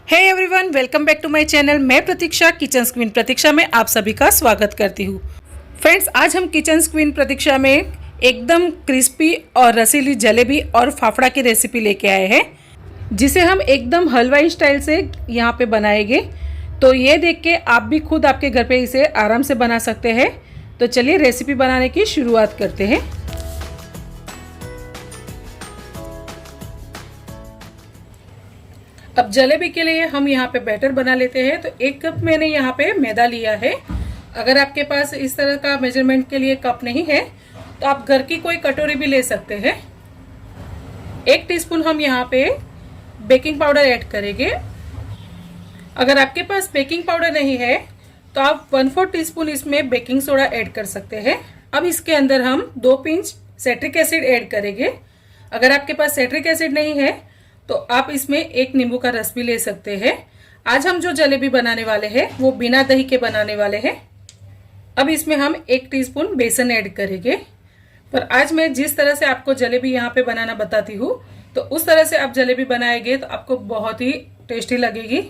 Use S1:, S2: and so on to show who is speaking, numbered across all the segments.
S1: Hey everyone, welcome back to my channel. मैं Pratiksha, kitchen queen प्रतीक्षा में आप सभी का स्वागत करती हूँ। फ्रेंड्स, आज हम किचन क्वीन प्रतीक्षा में एकदम क्रिस्पी और रसीली जलेबी और फाफड़ा की रेसिपी लेके आए हैं, जिसे हम एकदम हलवाई स्टाइल से यहाँ पे बनाएंगे। तो ये देख के आप भी खुद आपके घर पे इसे आराम से बना सकते हैं। तो चलिए रेसिपी बनाने की शुरुआत करते हैं। अब जलेबी के लिए हम यहाँ पे बैटर बना लेते हैं। तो 1 कप मैंने यहाँ पे मैदा लिया है। अगर आपके पास इस तरह का मेजरमेंट के लिए कप नहीं है तो आप घर की कोई कटोरी भी ले सकते हैं। 1 टीस्पून हम यहाँ पे बेकिंग पाउडर ऐड करेंगे। अगर आपके पास बेकिंग पाउडर नहीं है तो आप 1/4 टीस्पून इसमें बेकिंग सोडा ऐड कर सकते हैं। अब इसके अंदर हम 2 पिंच सिट्रिक एसिड ऐड करेंगे। अगर आपके पास सिट्रिक एसिड नहीं है तो आप इसमें 1 नींबू का रस भी ले सकते हैं। आज हम जो जलेबी बनाने वाले हैं वो बिना दही के बनाने वाले हैं। अब इसमें हम 1 टीस्पून बेसन ऐड करेंगे। पर आज मैं जिस तरह से आपको जलेबी यहाँ पे बनाना बताती हूँ तो उस तरह से आप जलेबी बनाएंगे तो आपको बहुत ही टेस्टी लगेगी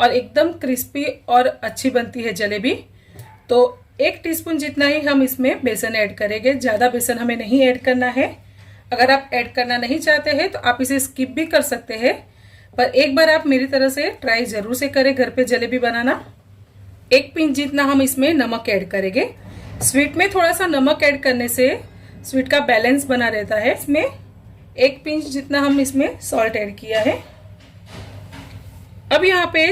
S1: और एकदम क्रिस्पी और अच्छी बनती है जलेबी। तो 1 टीस्पून जितना ही हम इसमें बेसन ऐड करेंगे, ज़्यादा बेसन हमें नहीं ऐड करना है। अगर आप ऐड करना नहीं चाहते हैं तो आप इसे स्किप भी कर सकते हैं, पर एक बार आप मेरी तरह से ट्राई जरूर से करें घर पे जलेबी बनाना। 1 पिंच जितना हम इसमें नमक ऐड करेंगे। स्वीट में थोड़ा सा नमक ऐड करने से स्वीट का बैलेंस बना रहता है। इसमें 1 पिंच जितना हम इसमें सॉल्ट ऐड किया है। अब यहाँ पे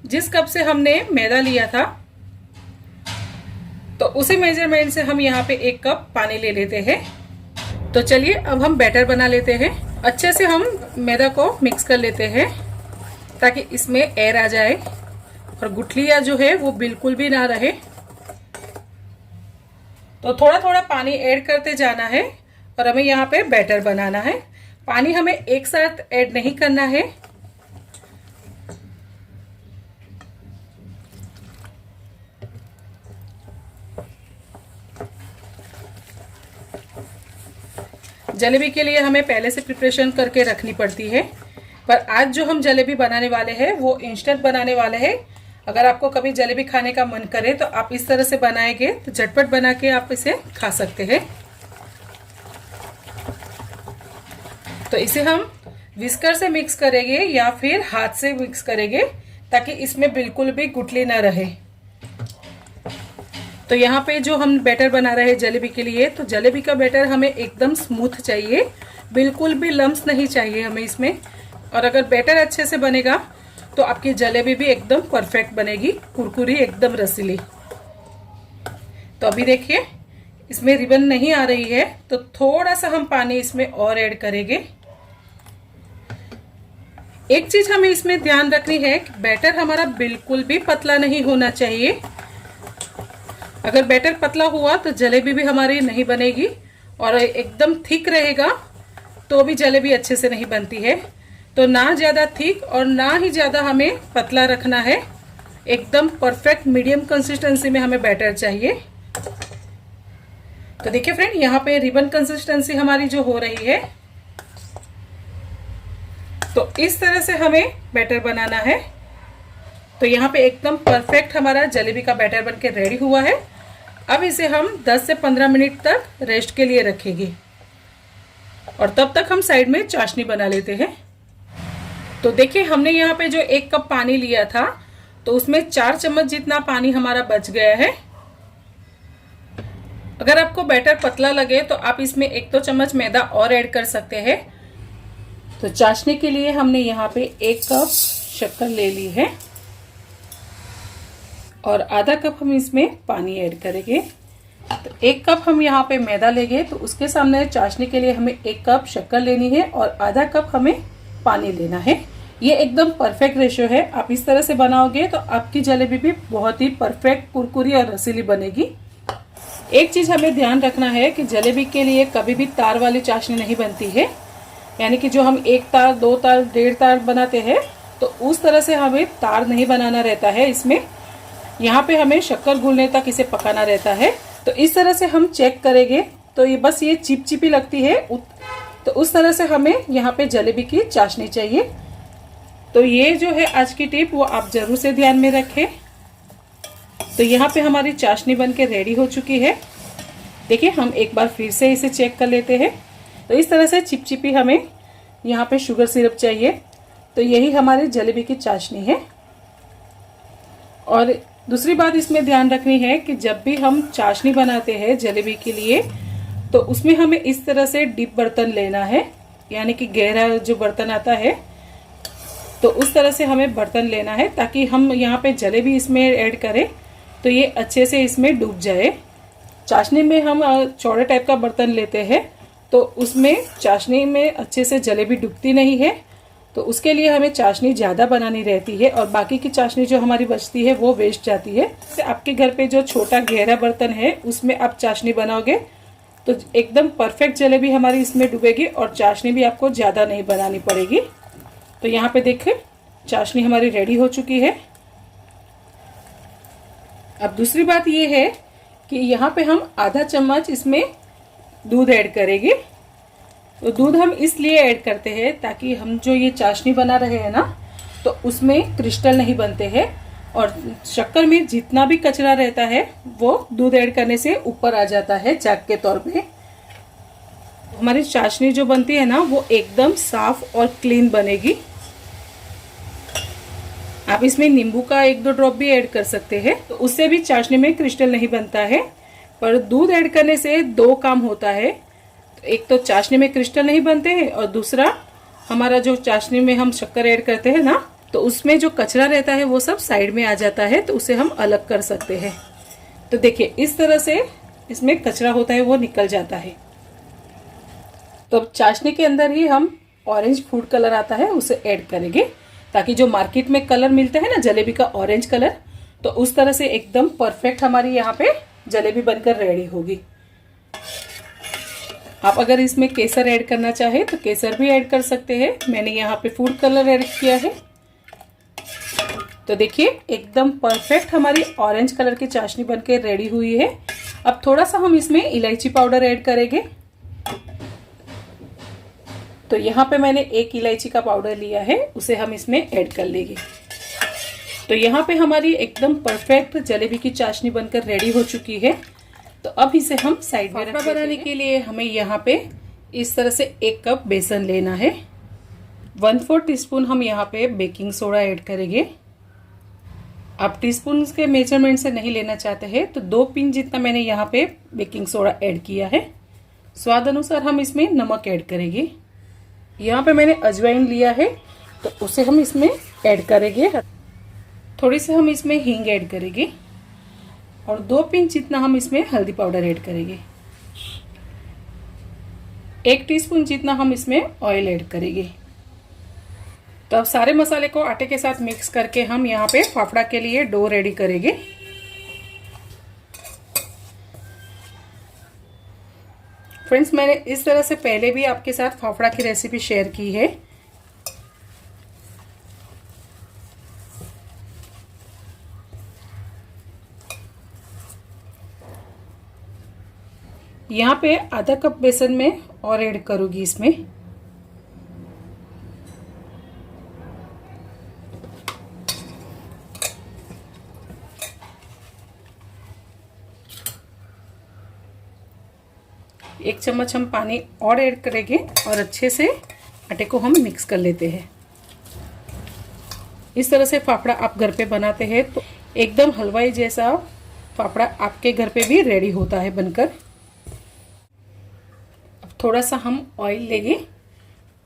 S1: जिस कप से हमने मैदा लिया था तो उसी मेजरमेंट से हम यहाँ पे 1 कप पानी ले लेते हैं। तो चलिए अब हम बैटर बना लेते हैं। अच्छे से हम मैदा को मिक्स कर लेते हैं ताकि इसमें एयर आ जाए और गुठलियाँ जो है वो बिल्कुल भी ना रहे। तो थोड़ा थोड़ा पानी ऐड करते जाना है और हमें यहाँ पे बैटर बनाना है। पानी हमें एक साथ ऐड नहीं करना है। जलेबी के लिए हमें पहले से प्रिपरेशन करके रखनी पड़ती है, पर आज जो हम जलेबी बनाने वाले हैं वो इंस्टेंट बनाने वाले हैं। अगर आपको कभी जलेबी खाने का मन करे तो आप इस तरह से बनाएंगे तो झटपट बना के आप इसे खा सकते हैं। तो इसे हम विस्कर से मिक्स करेंगे या फिर हाथ से मिक्स करेंगे ताकि इसमें बिल्कुल भी गुठली ना रहे। तो यहाँ पे जो हम बैटर बना रहे हैं जलेबी के लिए, तो जलेबी का बैटर हमें एकदम स्मूथ चाहिए, बिल्कुल भी लम्स नहीं चाहिए हमें इसमें। और अगर बैटर अच्छे से बनेगा तो आपकी जलेबी भी एकदम परफेक्ट बनेगी, कुरकुरी एकदम रसीली। तो अभी देखिए इसमें रिबन नहीं आ रही है तो थोड़ा सा हम पानी इसमें और ऐड करेंगे। एक चीज हमें इसमें ध्यान रखनी है कि बैटर हमारा बिल्कुल भी पतला नहीं होना चाहिए। अगर बैटर पतला हुआ तो जलेबी भी हमारी नहीं बनेगी और एकदम थिक रहेगा तो भी जलेबी अच्छे से नहीं बनती है। तो ना ज़्यादा थिक और ना ही ज़्यादा हमें पतला रखना है। एकदम परफेक्ट मीडियम कंसिस्टेंसी में हमें बैटर चाहिए। तो देखिए फ्रेंड, यहाँ पे रिबन कंसिस्टेंसी हमारी जो हो रही है, तो इस तरह से हमें बैटर बनाना है। तो यहाँ पे एकदम परफेक्ट हमारा जलेबी का बैटर बनके रेडी हुआ है। अब इसे हम 10 से 15 मिनट तक रेस्ट के लिए रखेंगे और तब तक हम साइड में चाशनी बना लेते हैं। तो देखिए हमने यहाँ पे जो 1 कप पानी लिया था तो उसमें 4 चम्मच जितना पानी हमारा बच गया है। अगर आपको बैटर पतला लगे तो आप इसमें 1-2 चम्मच मैदा और ऐड कर सकते हैं। तो चाशनी के लिए हमने यहाँ पे 1 कप शक्कर ले ली है और आधा कप हम इसमें पानी ऐड करेंगे। तो 1 कप हम यहाँ पे मैदा लेंगे तो उसके सामने चाशनी के लिए हमें 1 कप शक्कर लेनी है और आधा कप हमें पानी लेना है। ये एकदम परफेक्ट रेशियो है। आप इस तरह से बनाओगे तो आपकी जलेबी भी बहुत ही परफेक्ट, कुरकुरी और रसीली बनेगी। एक चीज हमें ध्यान रखना है कि जलेबी के लिए कभी भी तार वाली चाशनी नहीं बनती है, यानी कि जो हम 1 तार, 2 तार, 1.5 तार बनाते हैं तो उस तरह से हमें तार नहीं बनाना रहता है। इसमें यहाँ पे हमें शक्कर घुलने तक इसे पकाना रहता है। तो इस तरह से हम चेक करेंगे तो ये बस ये चिपचिपी लगती है, तो उस तरह से हमें यहाँ पे जलेबी की चाशनी चाहिए। तो ये जो है आज की टिप वो आप जरूर से ध्यान में रखें। तो यहाँ पे हमारी चाशनी बनके रेडी हो चुकी है। देखिए हम एक बार फिर से इसे चेक कर लेते हैं। तो इस तरह से चिपचिपी हमें यहाँ पे शुगर सिरप चाहिए। तो यही हमारी जलेबी की चाशनी है। और दूसरी बात इसमें ध्यान रखनी है कि जब भी हम चाशनी बनाते हैं जलेबी के लिए, तो उसमें हमें इस तरह से डीप बर्तन लेना है, यानी कि गहरा जो बर्तन आता है, तो उस तरह से हमें बर्तन लेना है ताकि हम यहाँ पे जलेबी इसमें ऐड करें तो ये अच्छे से इसमें डूब जाए। चाशनी में हम चौड़े टाइप का बर्तन लेते हैं तो उसमें चाशनी में अच्छे से जलेबी डूबती नहीं है, तो उसके लिए हमें चाशनी ज़्यादा बनानी रहती है और बाकी की चाशनी जो हमारी बचती है वो वेस्ट जाती है। तो आपके घर पे जो छोटा गहरा बर्तन है उसमें आप चाशनी बनाओगे तो एकदम परफेक्ट जलेबी हमारी इसमें डूबेगी और चाशनी भी आपको ज़्यादा नहीं बनानी पड़ेगी। तो यहाँ पे देखें चाशनी हमारी रेडी हो चुकी है। अब दूसरी बात ये है कि यहाँ पे हम आधा चम्मच इसमें दूध ऐड करेंगे। तो दूध हम इसलिए ऐड करते हैं ताकि हम जो ये चाशनी बना रहे हैं ना, तो उसमें क्रिस्टल नहीं बनते हैं और शक्कर में जितना भी कचरा रहता है वो दूध ऐड करने से ऊपर आ जाता है झाग के तौर पे। हमारी चाशनी जो बनती है ना वो एकदम साफ और क्लीन बनेगी। आप इसमें नींबू का 1-2 ड्रॉप भी ऐड कर सकते हैं, तो उससे भी चाशनी में क्रिस्टल नहीं बनता है। पर दूध ऐड करने से 2 काम होता है। एक तो चाशनी में क्रिस्टल नहीं बनते हैं और दूसरा हमारा जो चाशनी में हम शक्कर ऐड करते हैं ना, तो उसमें जो कचरा रहता है वो सब साइड में आ जाता है, तो उसे हम अलग कर सकते हैं। तो देखिए इस तरह से इसमें कचरा होता है वो निकल जाता है। तो अब चाशनी के अंदर ही हम ऑरेंज फूड कलर आता है उसे ऐड करेंगे ताकि जो मार्केट में कलर मिलता है ना जलेबी का ऑरेंज कलर, तो उस तरह से एकदम परफेक्ट हमारी यहाँ पे जलेबी बनकर रेडी होगी। आप अगर इसमें केसर ऐड करना चाहे तो केसर भी ऐड कर सकते हैं। मैंने यहाँ पे फूड कलर ऐड किया है। तो देखिए एकदम परफेक्ट हमारी ऑरेंज कलर की चाशनी बनके रेडी हुई है। अब थोड़ा सा हम इसमें इलायची पाउडर ऐड करेंगे। तो यहाँ पे मैंने 1 इलायची का पाउडर लिया है, उसे हम इसमें ऐड कर लेंगे। तो यहाँ पे हमारी एकदम परफेक्ट जलेबी की चाशनी बनकर रेडी हो चुकी है। तो अब इसे हम साइड में रखेंगे। बनाने के लिए हमें यहाँ पे इस तरह से 1 कप बेसन लेना है। 1/4 टीस्पून हम यहाँ पे बेकिंग सोडा ऐड करेंगे। आप टीस्पून के मेजरमेंट से नहीं लेना चाहते हैं तो 2 पिंच जितना मैंने यहाँ पे बेकिंग सोडा ऐड किया है। स्वाद अनुसार हम इसमें नमक ऐड करेंगे। यहाँ पे मैंने अजवाइन लिया है तो उसे हम इसमें ऐड करेंगे। थोड़ी सी हम इसमें हींग ऐड करेंगे और 2 पिंच जितना हम इसमें हल्दी पाउडर ऐड करेंगे। 1 टीस्पून जितना हम इसमें ऑयल ऐड करेंगे। तो अब सारे मसाले को आटे के साथ मिक्स करके हम यहाँ पे फाफड़ा के लिए डो रेडी करेंगे। फ्रेंड्स मैंने इस तरह से पहले भी आपके साथ फाफड़ा की रेसिपी शेयर की है। यहाँ पे आधा कप बेसन में और ऐड करूंगी इसमें। एक चम्मच हम पानी और ऐड करेंगे और अच्छे से आटे को हम मिक्स कर लेते हैं। इस तरह से फाफड़ा आप घर पे बनाते हैं तो एकदम हलवाई जैसा फाफड़ा आपके घर पे भी रेडी होता है बनकर। अब थोड़ा सा हम ऑयल लेंगे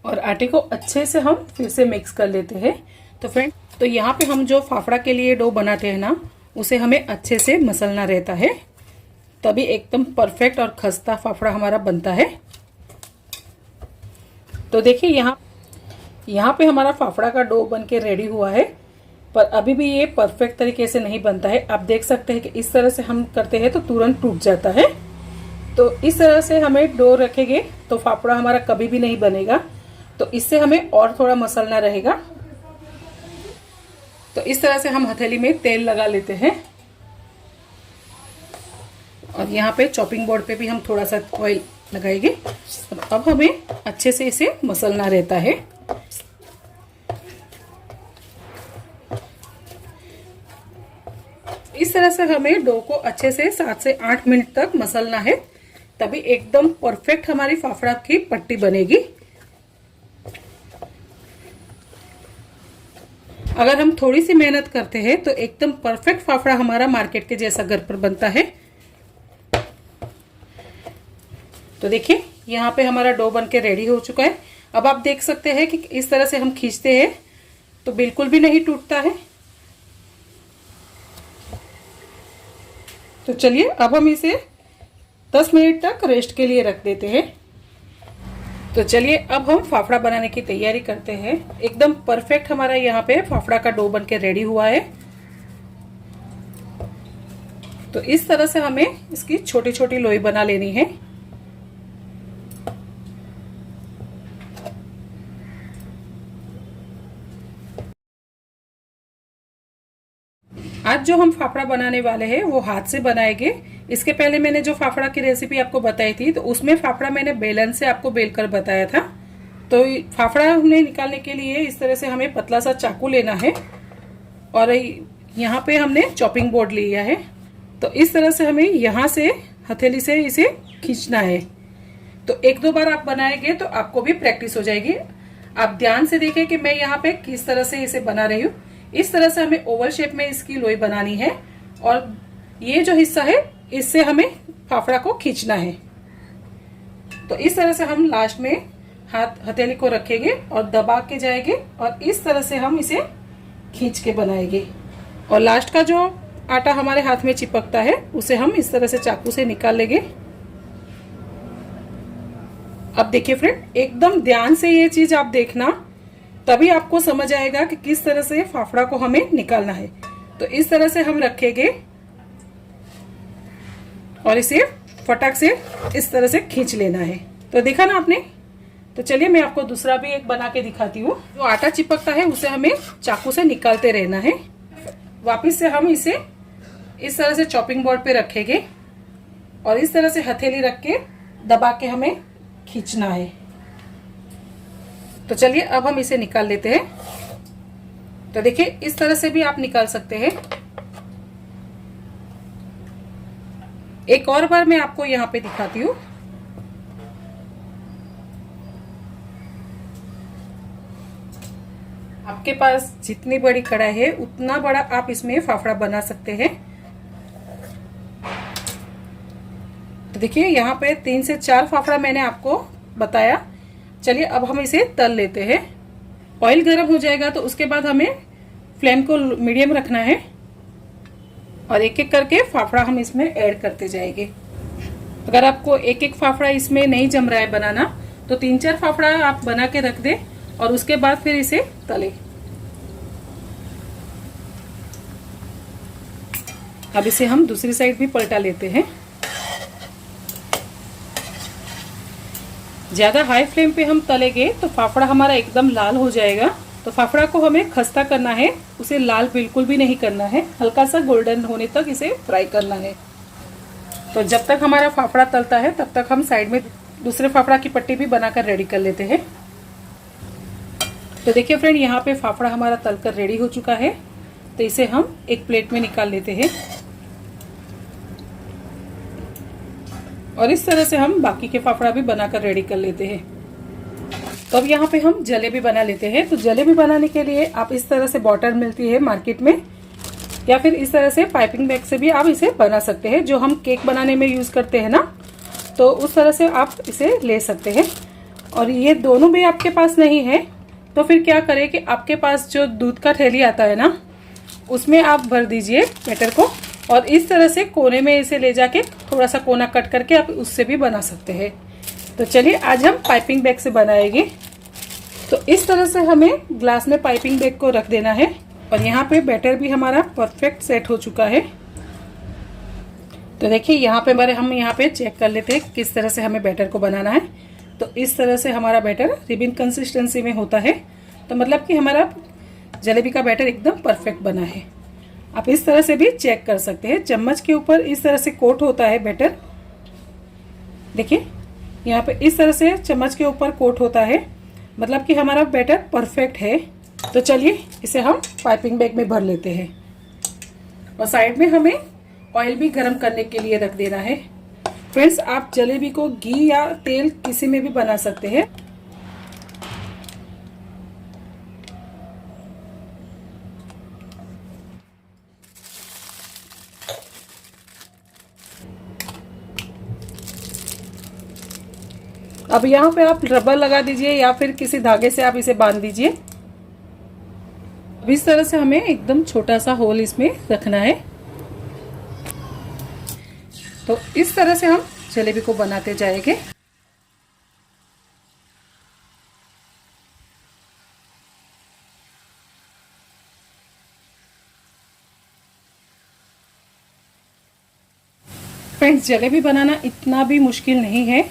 S1: और आटे को अच्छे से हम फिर से मिक्स कर लेते हैं। तो फ्रेंड तो यहाँ पे हम जो फाफड़ा के लिए डो बनाते हैं ना, उसे हमें अच्छे से मसलना रहता है, तभी एकदम परफेक्ट और खस्ता फाफड़ा हमारा बनता है। तो देखिए यहाँ पे हमारा फाफड़ा का डो बनके रेडी हुआ है, पर अभी भी ये परफेक्ट तरीके से नहीं बनता है। आप देख सकते हैं कि इस तरह से हम करते हैं तो तुरंत टूट जाता है। तो इस तरह से हमें डो रखेंगे तो फाफड़ा हमारा कभी भी नहीं बनेगा। तो इससे हमें और थोड़ा मसलना रहेगा। तो इस तरह से हम हथेली में तेल लगा लेते हैं और यहाँ पे चॉपिंग बोर्ड पे भी हम थोड़ा सा ऑयल लगाएंगे। अब हमें अच्छे से इसे मसलना रहता है। इस तरह से हमें डो को अच्छे से 7 से 8 मिनट तक मसलना है, तभी एकदम परफेक्ट हमारी फाफड़ा की पट्टी बनेगी। अगर हम थोड़ी सी मेहनत करते हैं तो एकदम परफेक्ट फाफड़ा हमारा मार्केट के जैसा घर पर बनता है। तो देखिए यहाँ पे हमारा डो बन के रेडी हो चुका है। अब आप देख सकते हैं कि इस तरह से हम खींचते हैं तो बिल्कुल भी नहीं टूटता है। तो चलिए अब हम इसे 10 मिनट तक रेस्ट के लिए रख देते हैं। तो चलिए अब हम फाफड़ा बनाने की तैयारी करते हैं। एकदम परफेक्ट हमारा यहाँ पे फाफड़ा का डो बन के रेडी हुआ है। तो इस तरह से हमें इसकी छोटी छोटी लोई बना लेनी है। आज जो हम फाफड़ा बनाने वाले हैं वो हाथ से बनाएंगे। इसके पहले मैंने जो फाफड़ा की रेसिपी आपको बताई थी तो उसमें फाफड़ा मैंने बेलन से आपको बेलकर बताया था। तो फाफड़ा हमने निकालने के लिए इस तरह से हमें पतला सा चाकू लेना है और यहाँ पे हमने चॉपिंग बोर्ड लिया है। तो इस तरह से हमें यहाँ से हथेली से इसे खींचना है। तो 1-2 बार आप बनाएंगे तो आपको भी प्रैक्टिस हो जाएगी। आप ध्यान से देखें कि मैं यहाँ पे किस तरह से इसे बना रही हूँ। इस तरह से हमें ओवल शेप में इसकी लोई बनानी है और ये जो हिस्सा है इससे हमें फाफड़ा को खींचना है। तो इस तरह से हम लास्ट में हथेली को रखेंगे और दबा के जाएंगे और इस तरह से हम इसे खींच के बनाएंगे। और लास्ट का जो आटा हमारे हाथ में चिपकता है उसे हम इस तरह से चाकू से निकाल लेंगे। अब देखिए फ्रेंड, एकदम ध्यान से ये चीज आप देखना, तभी आपको समझ आएगा कि किस तरह से फाफड़ा को हमें निकालना है। तो इस तरह से हम रखेंगे और इसे फटाक से इस तरह से खींच लेना है। तो देखा ना आपने। तो चलिए मैं आपको दूसरा भी एक बना के दिखाती हूँ। जो आटा चिपकता है उसे हमें चाकू से निकालते रहना है। वापिस से हम इसे इस तरह से चॉपिंग बोर्ड पे रखेंगे और इस तरह से हथेली रख के दबा के हमें खींचना है। तो चलिए अब हम इसे निकाल लेते हैं। तो देखिए इस तरह से भी आप निकाल सकते हैं। एक और बार मैं आपको यहाँ पे दिखाती हूँ। आपके पास जितनी बड़ी कढ़ाई है उतना बड़ा आप इसमें फाफड़ा बना सकते हैं। तो देखिए यहाँ पे 3 से 4 फाफड़ा मैंने आपको बताया। चलिए अब हम इसे तल लेते हैं। ऑयल गर्म हो जाएगा तो उसके बाद हमें फ्लेम को मीडियम रखना है और एक एक करके फाफड़ा हम इसमें ऐड करते जाएंगे। अगर आपको एक एक फाफड़ा इसमें नहीं जम रहा है बनाना तो 3-4 फाफड़ा आप बना के रख दें और उसके बाद फिर इसे तलें। अब इसे हम दूसरी साइड भी पलटा लेते हैं। ज्यादा हाई फ्लेम पे हम तलेंगे तो फाफड़ा हमारा एकदम लाल हो जाएगा। तो फाफड़ा को हमें खस्ता करना है, उसे लाल बिल्कुल भी नहीं करना है। हल्का सा गोल्डन होने तक इसे फ्राई करना है। तो जब तक हमारा फाफड़ा तलता है तब तक हम साइड में दूसरे फाफड़ा की पट्टी भी बनाकर रेडी कर लेते हैं। तो देखिए फ्रेंड, यहाँ पे फाफड़ा हमारा तलकर रेडी हो चुका है। तो इसे हम एक प्लेट में निकाल लेते हैं और इस तरह से हम बाकी के फाफड़ा भी बनाकर रेडी कर लेते हैं। तो अब यहाँ पे हम जलेबी बना लेते हैं। तो जलेबी बनाने के लिए आप इस तरह से बॉटल मिलती है मार्केट में, या फिर इस तरह से पाइपिंग बैग से भी आप इसे बना सकते हैं। जो हम केक बनाने में यूज करते हैं ना, तो उस तरह से आप इसे ले सकते हैं। और ये दोनों भी आपके पास नहीं है तो फिर क्या करें कि आपके पास जो दूध का थैली आता है ना, उसमें आप भर दीजिए बैटर को और इस तरह से कोने में इसे ले जाके थोड़ा सा कोना कट करके आप उससे भी बना सकते हैं। तो चलिए आज हम पाइपिंग बैग से बनाएंगे। तो इस तरह से हमें ग्लास में पाइपिंग बैग को रख देना है और यहाँ पे बैटर भी हमारा परफेक्ट सेट हो चुका है। तो देखिए यहाँ पे हम यहाँ पे चेक कर लेते हैं किस तरह से हमें बैटर को बनाना है। तो इस तरह से हमारा बैटर रिबन कंसिस्टेंसी में होता है। तो मतलब कि हमारा जलेबी का बैटर एकदम परफेक्ट बना है। आप इस तरह से भी चेक कर सकते हैं। चम्मच के ऊपर इस तरह से कोट होता है बैटर। देखिए यहाँ पे इस तरह से चम्मच के ऊपर कोट होता है, मतलब कि हमारा बैटर परफेक्ट है। तो चलिए इसे हम पाइपिंग बैग में भर लेते हैं। और साइड में हमें ऑयल भी गरम करने के लिए रख देना है। फ्रेंड्स, आप जलेबी को घी या तेल किसी में भी बना सकते हैं। अब यहाँ पे आप रबर लगा दीजिए या फिर किसी धागे से आप इसे बांध दीजिए। इस तरह से हमें एकदम छोटा सा होल इसमें रखना है। तो इस तरह से हम जलेबी को बनाते जाएंगे। फ्रेंड्स, जलेबी बनाना इतना भी मुश्किल नहीं है,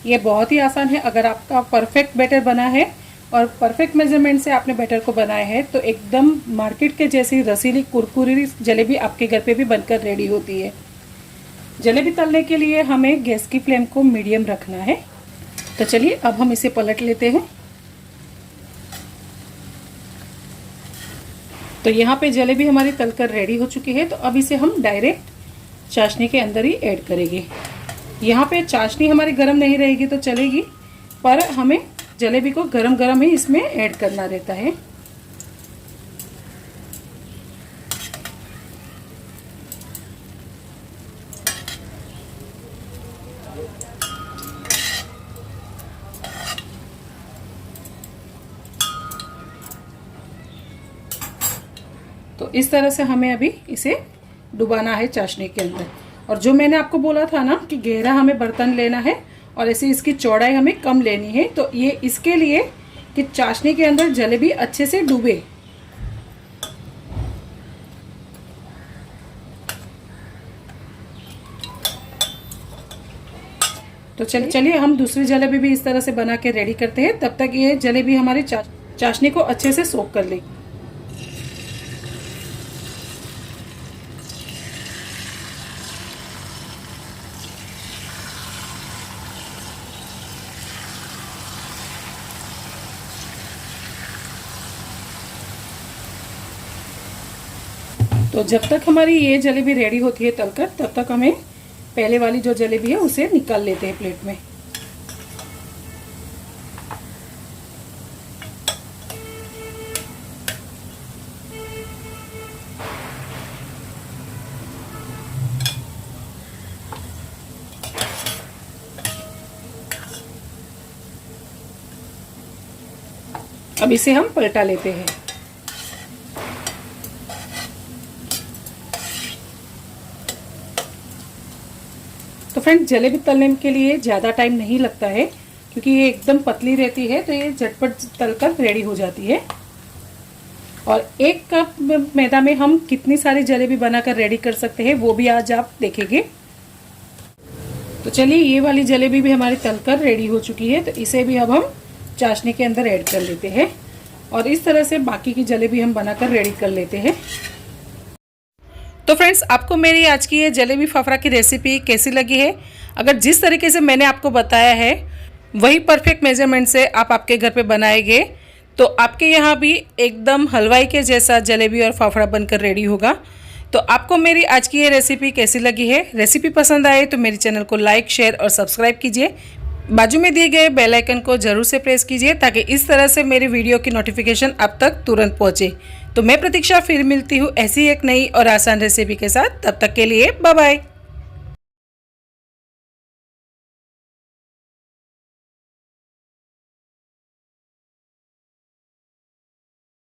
S1: ये बहुत ही आसान है। अगर आपका परफेक्ट बैटर बना है और परफेक्ट मेजरमेंट से आपने बैटर को बनाया है तो एकदम मार्केट के जैसी रसीली कुरकुरी जलेबी आपके घर पे भी बनकर रेडी होती है। जलेबी तलने के लिए हमें गैस की फ्लेम को मीडियम रखना है। तो चलिए अब हम इसे पलट लेते हैं। तो यहाँ पे जलेबी हमारी तलकर रेडी हो चुकी है। तो अब इसे हम डायरेक्ट चाशनी के अंदर ही ऐड करेंगे। यहाँ पे चाशनी हमारी गर्म नहीं रहेगी तो चलेगी, पर हमें जलेबी को गरम गरम ही इसमें ऐड करना रहता है। तो इस तरह से हमें अभी इसे डुबाना है चाशनी के अंदर। और जो मैंने आपको बोला था ना कि गहरा हमें बर्तन लेना है और ऐसे इसकी चौड़ाई हमें कम लेनी है, तो ये इसके लिए कि चाशनी के अंदर जलेबी अच्छे से डूबे। तो चलिए हम दूसरी जलेबी भी इस तरह से बना के रेडी करते हैं। तब तक ये जलेबी हमारी चाशनी को अच्छे से सोक कर लेगी। तो जब तक हमारी ये जलेबी रेडी होती है तलकर, तब तक हमें पहले वाली जो जलेबी है उसे निकाल लेते हैं प्लेट में। अब इसे हम पलटा लेते हैं। तो फ्रेंड्स, जलेबी तलने के लिए ज़्यादा टाइम नहीं लगता है क्योंकि ये एकदम पतली रहती है, तो ये झटपट तलकर रेडी हो जाती है। और 1 कप मैदा में हम कितनी सारी जलेबी बनाकर रेडी कर सकते हैं वो भी आज आप देखेंगे। तो चलिए, ये वाली जलेबी भी हमारी तलकर रेडी हो चुकी है। तो इसे भी अब हम चाशनी के अंदर ऐड कर लेते हैं और इस तरह से बाकी की जलेबी हम बनाकर रेडी कर लेते हैं। तो फ्रेंड्स, आपको मेरी आज की ये जलेबी फाफड़ा की रेसिपी कैसी लगी है? अगर जिस तरीके से मैंने आपको बताया है वही परफेक्ट मेजरमेंट से आप आपके घर पे बनाएंगे तो आपके यहाँ भी एकदम हलवाई के जैसा जलेबी और फाफड़ा बनकर रेडी होगा। तो आपको मेरी आज की ये रेसिपी कैसी लगी है? रेसिपी पसंद आए तो मेरे चैनल को लाइक, शेयर और सब्सक्राइब कीजिए। बाजू में दिए गए बेल आइकन को जरूर से प्रेस कीजिए ताकि इस तरह से मेरी वीडियो की नोटिफिकेशन आप तक तुरंत पहुंचे। तो मैं प्रतीक्षा फिर मिलती हूँ ऐसी एक नई और आसान रेसिपी के साथ। तब तक के लिए बाय बाय।